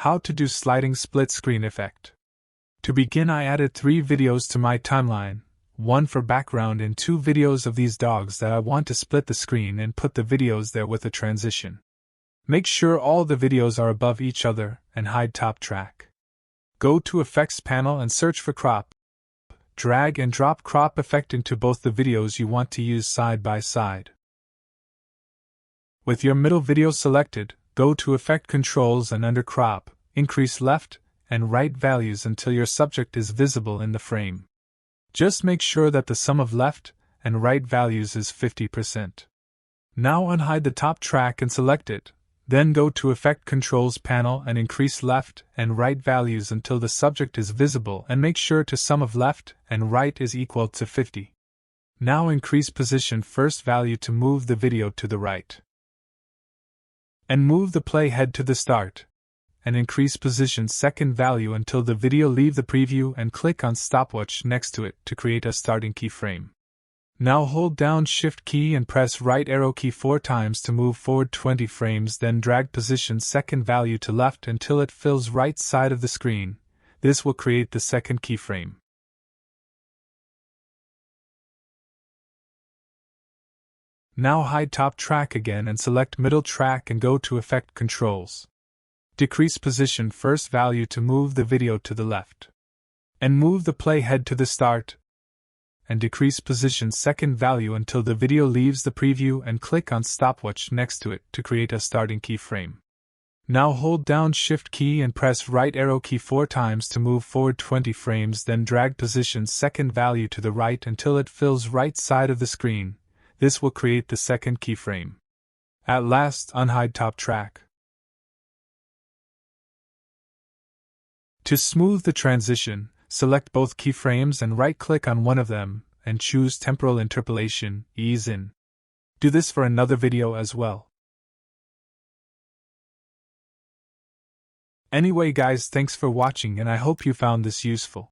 How to do sliding split screen effect. To begin, I added 3 videos to my timeline, 1 for background and 2 videos of these dogs that I want to split the screen and put the videos there with a transition. Make sure all the videos are above each other and hide top track. Go to Effects panel and search for Crop. Drag and drop crop effect into both the videos you want to use side by side. With your middle video selected, go to Effect Controls and under Crop, increase left and right values until your subject is visible in the frame. Just make sure that the sum of left and right values is 50%. Now unhide the top track and select it, then go to Effect Controls panel and increase left and right values until the subject is visible and make sure to sum of left and right is equal to 50. Now increase position first value to move the video to the right. And move the playhead to the start. And increase position second value until the video leave the preview and click on stopwatch next to it to create a starting keyframe. Now hold down Shift key and press right arrow key 4 times to move forward 20 frames, then drag position second value to left until it fills right side of the screen. This will create the second keyframe. Now hide top track again and select middle track and go to Effect Controls. Decrease position first value to move the video to the left. And move the playhead to the start. And decrease position second value until the video leaves the preview and click on stopwatch next to it to create a starting keyframe. Now hold down Shift key and press right arrow key 4 times to move forward 20 frames, then drag position second value to the right until it fills right side of the screen. This will create the second keyframe. At last, unhide top track. To smooth the transition, select both keyframes and right-click on one of them, and choose Temporal Interpolation, Ease In. Do this for another video as well. Anyway guys, thanks for watching and I hope you found this useful.